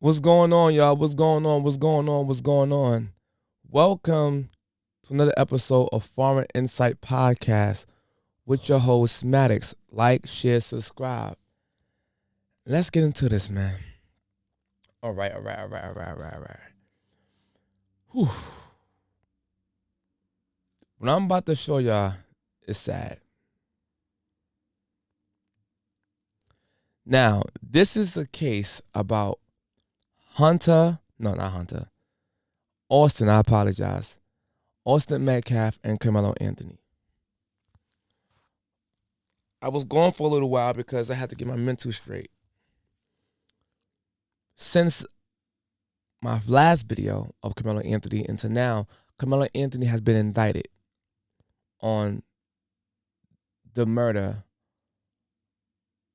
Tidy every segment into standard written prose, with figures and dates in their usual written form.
What's going on, y'all? What's going on? What's going on? What's going on? Welcome to another episode of Foreign Insight Podcast with your host, Maddox. Like, share, subscribe. Let's get into this, man. All right. Whew. What I'm about to show y'all is sad. Now, this is a case about Austin, I apologize. Austin Metcalf and Karmelo Anthony. I was gone for a little while because I had to get my mental straight. Since my last video of Karmelo Anthony until now, Karmelo Anthony has been indicted on the murder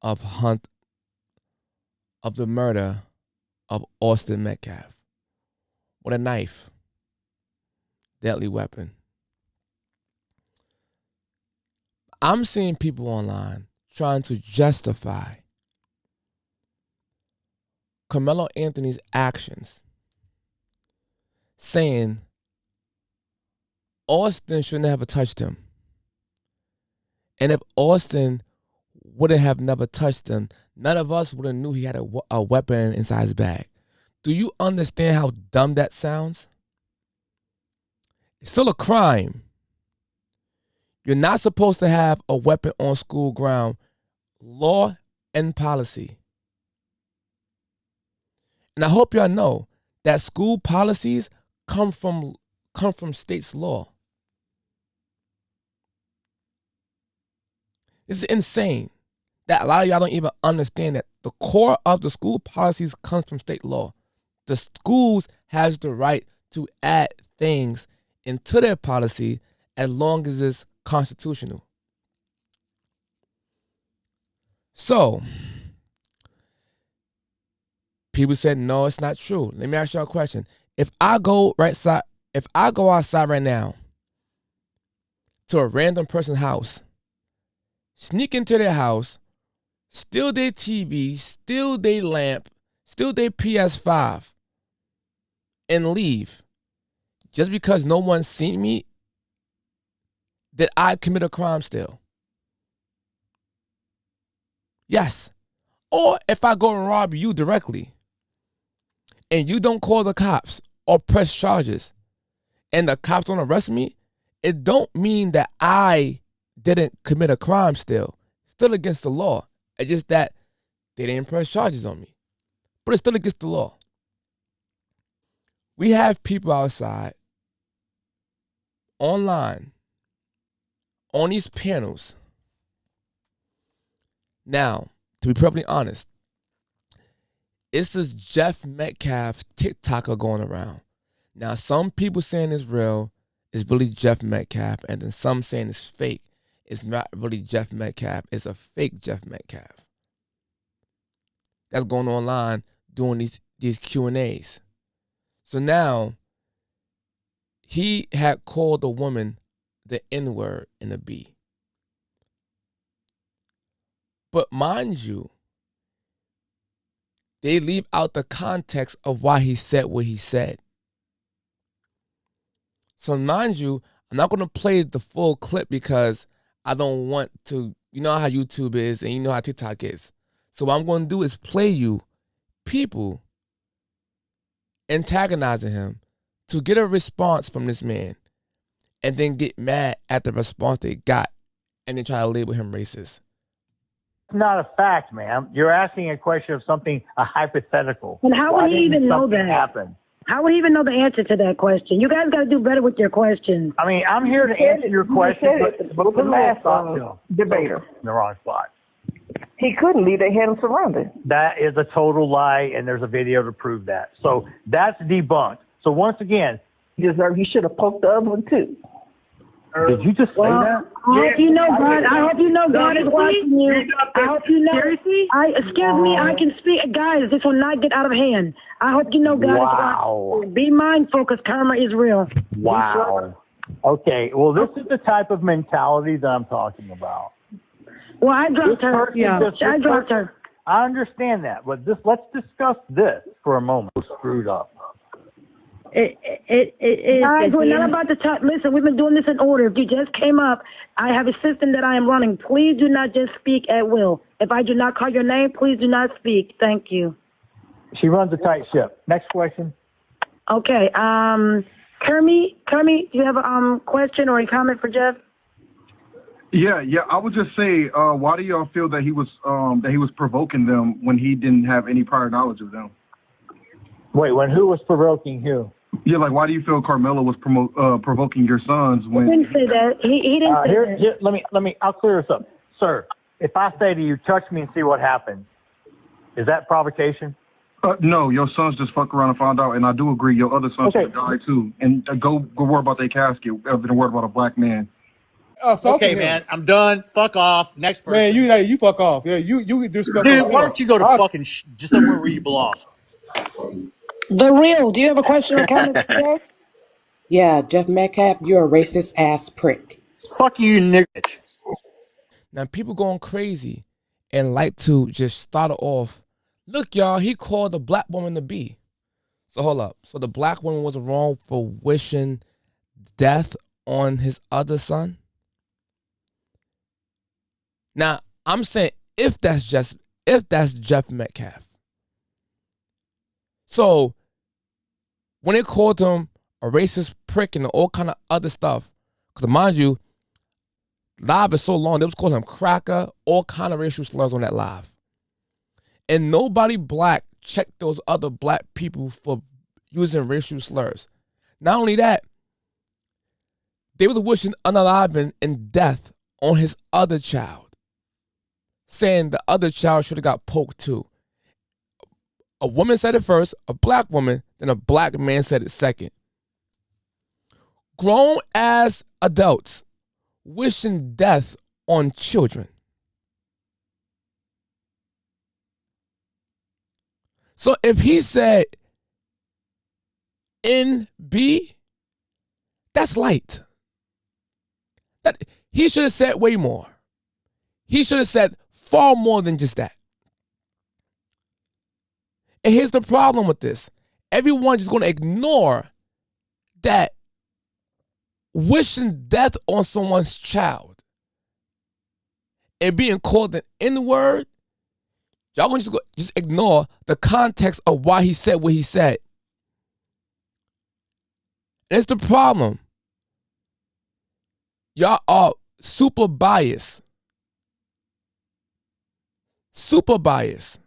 of Austin Metcalf with a knife, deadly weapon. I'm seeing people online trying to justify Karmelo Anthony's actions, saying Austin shouldn't have touched him. And if Austin wouldn't have never touched him, none of us would have knew he had a weapon inside his bag. Do you understand how dumb that sounds? It's still a crime. You're not supposed to have a weapon on school ground. Law and policy. And I hope y'all know that school policies come from state's law. This is insane that a lot of y'all don't even understand that the core of the school policies comes from state law. The schools has the right to add things into their policy as long as it's constitutional. So, people said, no, it's not true. Let me ask y'all a question. If I go outside right now to a random person's house, sneak into their house, steal their TV, steal their lamp, steal their PS5, and leave, just because no one's seen me, that I commit a crime still? Yes. Or if I go and rob you directly, and you don't call the cops or press charges, and the cops don't arrest me, it don't mean that I didn't commit a crime still. Still against the law. It's just that they didn't press charges on me. But it's still against the law. We have people outside, online, on these panels. Now, to be perfectly honest, it's this Jeff Metcalf TikToker going around. Now, some people saying it's real, it's really Jeff Metcalf, and then some saying it's fake. It's not really Jeff Metcalf, it's a fake Jeff Metcalf. That's going online doing these Q&As. So now, he had called a woman the N-word and a B. But mind you, they leave out the context of why he said what he said. So mind you, I'm not going to play the full clip because I don't want to, you know how YouTube is and you know how TikTok is. So what I'm going to do is play you people antagonizing him to get a response from this man and then get mad at the response they got and then try to label him racist. It's not a fact, ma'am. You're asking a question of something, a hypothetical. And how would he even know that? Happen? How would he even know the answer to that question? You guys got to do better with your questions. I mean, I'm here to answer your question, but the last debater in the wrong spot. He couldn't leave their hands surrounded. That is a total lie, and there's a video to prove that. So that's debunked. So once again, He should have poked the other one too. did you just say that? I hope you know God. I hope you know God is watching you. I hope you know. Excuse me, I can speak. Guys, this will not get out of hand. I hope you know God is watching you. Be mindful because karma is real. Wow. Okay, well, this is the type of mentality that I'm talking about. Well, I dropped her. Yeah, I dropped her. I understand that, but let's discuss this for a moment. Screwed up. Guys, we're not about to talk. Listen, we've been doing this in order. If you just came up, I have a system that I am running. Please do not just speak at will. If I do not call your name, please do not speak. Thank you. She runs a tight ship. Next question. Okay. Kermie, do you have a question or a comment for Jeff? Yeah. I would just say, why do y'all feel that he was provoking them when he didn't have any prior knowledge of them? Wait, when who was provoking who? Yeah, like why do you feel Karmelo was provoking your sons when? He didn't say that. He didn't say that. Let me. I'll clear this up, sir. If I say to you, touch me and see what happens, is that provocation? No, your sons just fuck around and found out, and I do agree. Your other sons should die too, and go worry about their casket rather than worry about a black man. Okay, man, I'm done. Fuck off. Next person. Man, you fuck off. Yeah, you disrespect. Dude, why don't you go to fucking just somewhere where you belong? The Real, do you have a question or comment for Jeff? Yeah, Jeff Metcalf, you're a racist ass prick. Fuck you, nigga. Now people going crazy and like to just start it off. Look, y'all, he called the black woman a B. So hold up. So the black woman was wrong for wishing death on his other son? Now, I'm saying if that's Jeff Metcalf. So when they called him a racist prick and all kind of other stuff, because mind you, live is so long, they was calling him cracker, all kind of racial slurs on that live. And nobody black checked those other black people for using racial slurs. Not only that, they was wishing unaliving and death on his other child, saying the other child should have got poked too. A woman said it first, a black woman, then a black man said it second. Grown ass adults wishing death on children. So if he said NB, that's light. That he should have said way more. He should have said far more than just that. And here's the problem with this. Everyone's just going to ignore that wishing death on someone's child and being called an N-word. Y'all going to just ignore the context of why he said what he said. And it's the problem. Y'all are super biased. Super biased.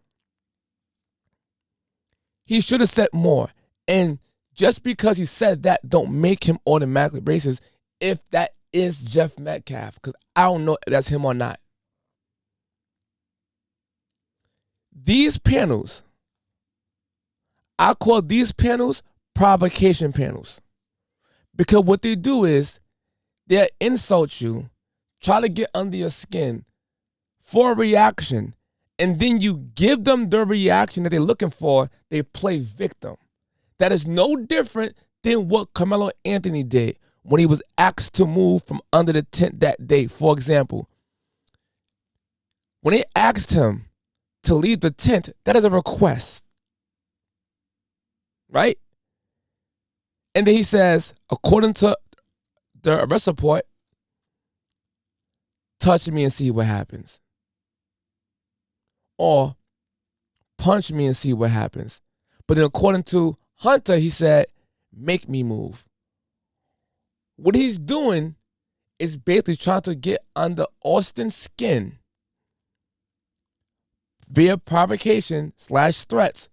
He should have said more. And just because he said that don't make him automatically racist if that is Jeff Metcalf. Because I don't know if that's him or not. These panels, I call these panels provocation panels. Because what they do is they'll insult you, try to get under your skin for a reaction, and then you give them the reaction that they're looking for. They play victim. That is no different than what Karmelo Anthony did when he was asked to move from under the tent that day. For example, when they asked him to leave the tent, that is a request. Right? And then he says, according to the arrest report, touch me and see what happens. Or punch me and see what happens. But then according to Hunter, he said, make me move. What he's doing is basically trying to get under Austin's skin via provocation / threats,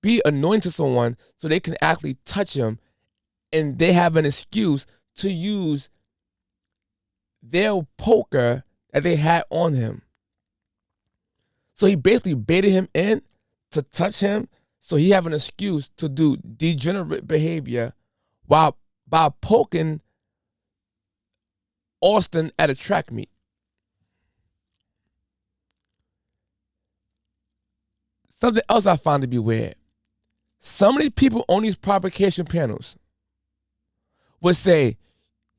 be annoying to someone so they can actually touch him and they have an excuse to use their poker that they had on him. So he basically baited him in to touch him so he have an excuse to do degenerate behavior by poking Austin at a track meet. Something else I found to be weird. Some of these people on these provocation panels would say,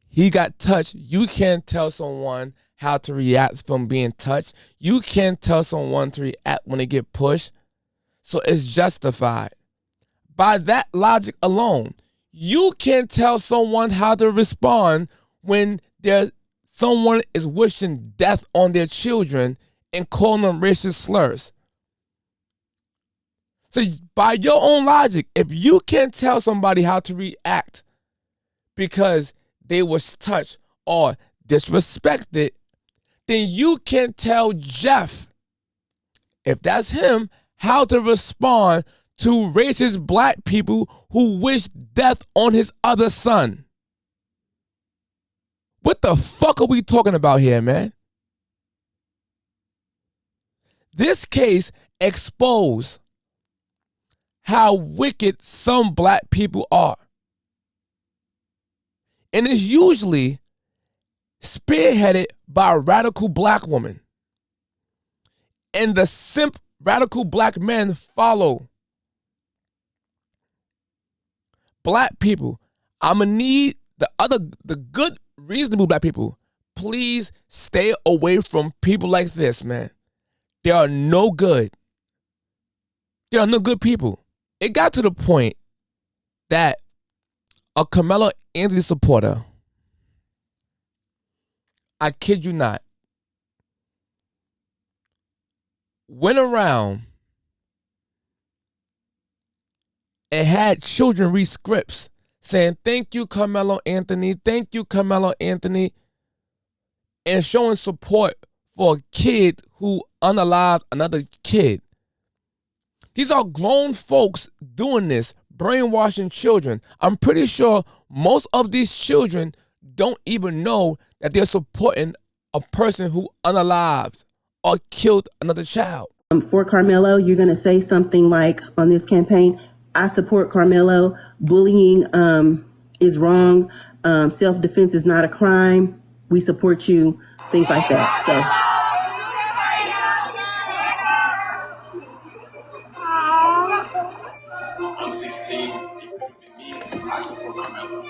he got touched. You can't tell someone how to react from being touched. You can't tell someone to react when they get pushed. So it's justified. By that logic alone, you can't tell someone how to respond when someone is wishing death on their children and calling them racist slurs. So by your own logic, if you can't tell somebody how to react because they was touched or disrespected, then you can tell Jeff, if that's him, how to respond to racist black people who wish death on his other son. What the fuck are we talking about here, man? This case exposed how wicked some black people are. And it's usually spearheaded by a radical black woman. And the simp radical black men follow. Black people, I'ma need the good, reasonable black people, please stay away from people like this, man. They are no good. They are no good people. It got to the point that a Karmelo Anthony supporter, I kid you not, went around and had children read scripts saying, "Thank you, Karmelo Anthony. Thank you, Karmelo Anthony," and showing support for a kid who unalived another kid. These are grown folks doing this, brainwashing children. I'm pretty sure most of these children don't even know that they're supporting a person who unalived or killed another child. For Karmelo, you're going to say something like on this campaign, "I support Karmelo. Bullying is wrong. Self-defense is not a crime. We support you," things like that. So. I'm 16. Me, I support Karmelo.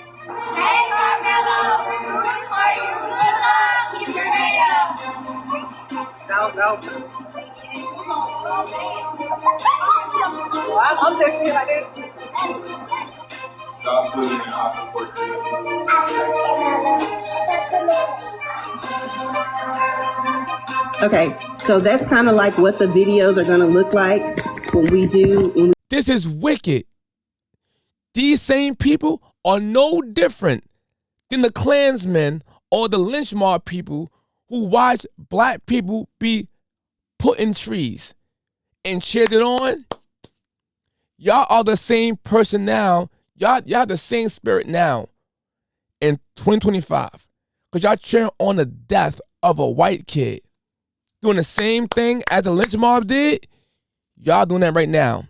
Hey, Karmelo, who are you? Good luck. Keep your head up. No. I'm just saying like this. Stop bullying. I support Karmelo. Okay, so that's kind of like what the videos are going to look like when we do. This is wicked. These same people are no different than the Klansmen or the lynch mob people who watch black people be put in trees and cheered it on. Y'all are the same person now. Y'all the same spirit now in 2025. Because y'all cheering on the death of a white kid. Doing the same thing as the lynch mob did. Y'all doing that right now.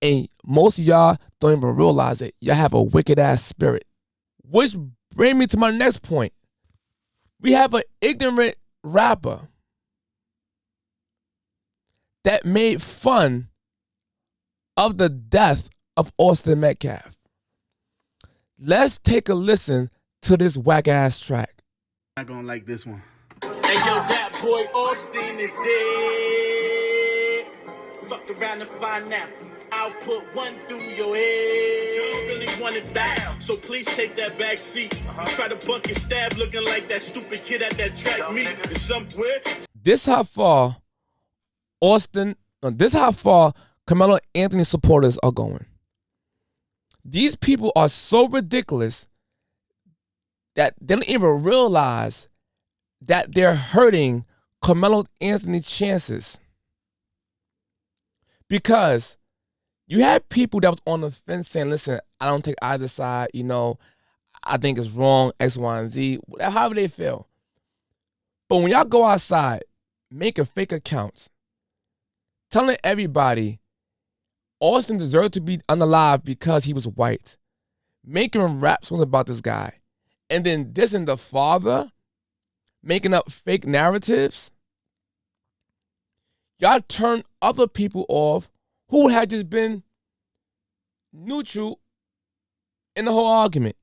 And most of y'all don't even realize it. Y'all have a wicked ass spirit. Which brings me to my next point. We have an ignorant rapper that made fun of the death of Austin Metcalf. Let's take a listen to this whack ass track. Not gonna like this one. Hey yo, that boy Austin is dead. Fuck around and find out. I'll put one through your head. You don't really want it down, so please take that back seat. You try to bunk and stab looking like that stupid kid at that track meet. And somewhere. This how far Karmelo Anthony supporters are going. These people are so ridiculous that they don't even realize that they're hurting Karmelo Anthony's chances. Because you had people that was on the fence saying, "Listen, I don't take either side, I think it's wrong, X, Y, and Z," however they feel. But when y'all go outside, making fake accounts, telling everybody Austin deserved to be unalive because he was white, making rap songs about this guy, and then dissing the father, making up fake narratives, y'all turn other people off who had just been neutral in the whole argument.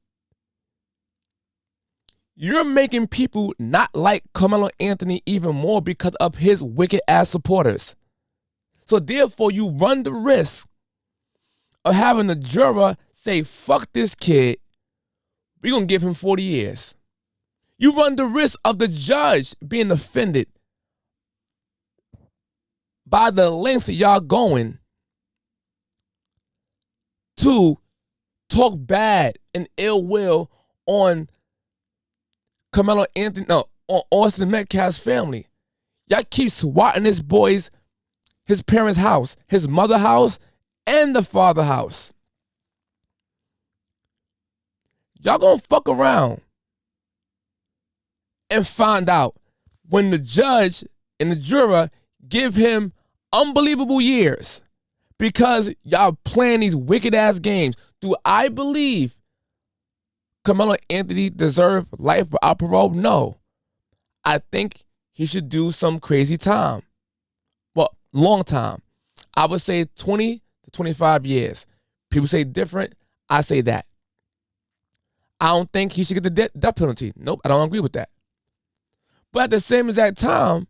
You're making people not like Karmelo Anthony even more because of his wicked ass supporters. So therefore, you run the risk of having a juror say, fuck this kid, we're going to give him 40 years. You run the risk of the judge being offended by the length y'all going to talk bad and ill will on Karmelo Anthony, no, on Austin Metcalf's family. Y'all keep swatting his parents' house, his mother's house, and the father's house. Y'all gonna fuck around and find out when the judge and the juror give him unbelievable years because y'all playing these wicked ass games. Do I believe Karmelo Anthony deserves life without parole? No. I think he should do some crazy time. Well, long time. I would say 20 to 25 years. People say different. I say that. I don't think he should get the death penalty. Nope, I don't agree with that. But at the same exact time,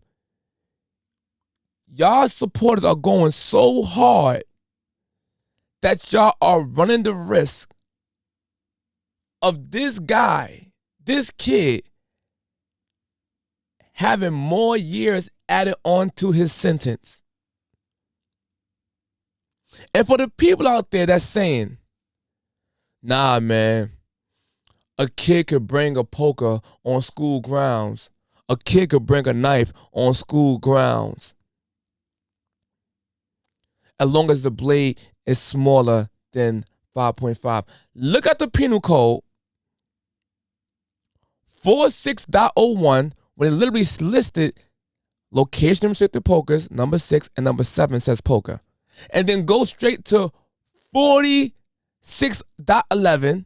y'all supporters are going so hard that y'all are running the risk of this guy, this kid, having more years added on to his sentence. And for the people out there that's saying, nah, man, a kid could bring a poker on school grounds. A kid could bring a knife on school grounds. As long as the blade is smaller than 5.5. Look at the penal code 46.01 when it literally listed location of restricted pokers, number 6 and number 7 says poker. And then go straight to 46.11.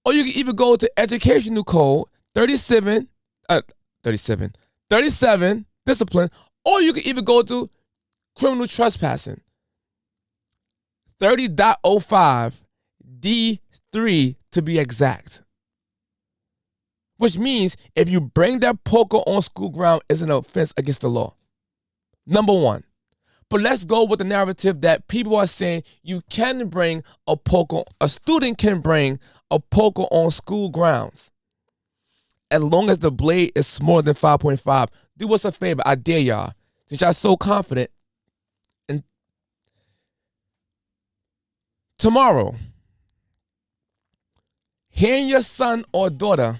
Or you can even go to educational code 37 discipline. Or you can even go to criminal trespassing 30.05 D3 to be exact. Which means if you bring that poker on school ground, it's an offense against the law. Number one. But let's go with the narrative that people are saying you can bring a poker, a student can bring a poker on school grounds. As long as the blade is smaller than 5.5. Do us a favor, I dare y'all. Since y'all so confident. And tomorrow, hand your son or daughter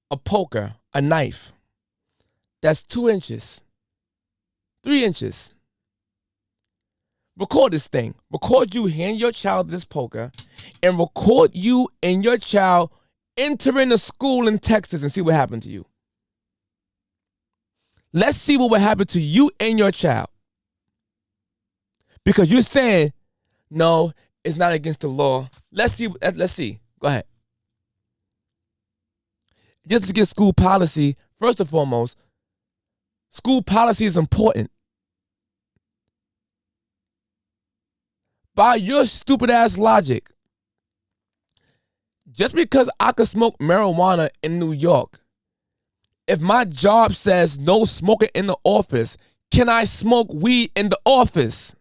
a poker, a knife, that's 2 inches, 3 inches. Record this thing. Record you hand your child this poker and record you and your child entering a school in Texas and see what happened to you. Let's see what would happen to you and your child. Because you're saying, no, it's not against the law. Let's see. Go ahead. Just to get school policy, first and foremost, school policy is important. By your stupid ass logic, just because I could smoke marijuana in New York, if my job says no smoking in the office, can I smoke weed in the office?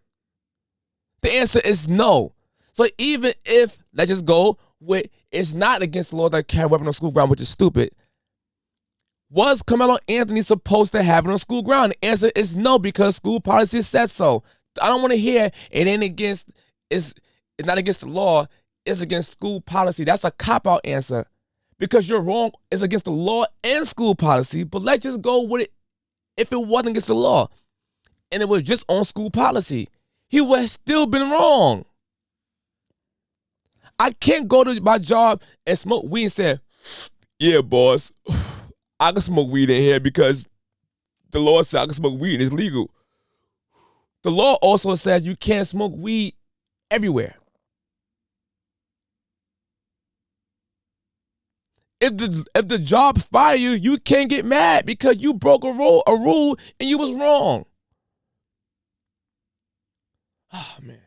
The answer is no. So even if, let's just go with, it's not against the law to carry a weapon on school ground, which is stupid. Was Karmelo Anthony supposed to have it on school ground? The answer is no, because school policy said so. I don't want to hear it ain't against, it's not against the law, it's against school policy. That's a cop-out answer. Because you're wrong, it's against the law and school policy, but let's just go with it if it wasn't against the law and it was just on school policy. He would have still been wrong. I can't go to my job and smoke weed and say, yeah, boss, I can smoke weed in here because the law said I can smoke weed and it's legal. The law also says you can't smoke weed everywhere. If the job fire you, you can't get mad because you broke a rule and you was wrong. Oh, man.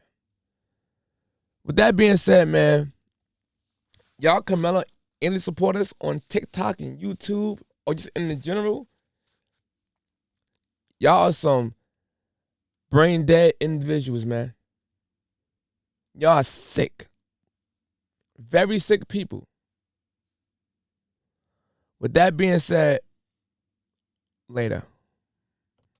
With that being said, man, y'all Karmelo Anthony supporters on TikTok and YouTube or just in the general, y'all are some brain dead individuals, man. Y'all are sick. Very sick people. With that being said, later.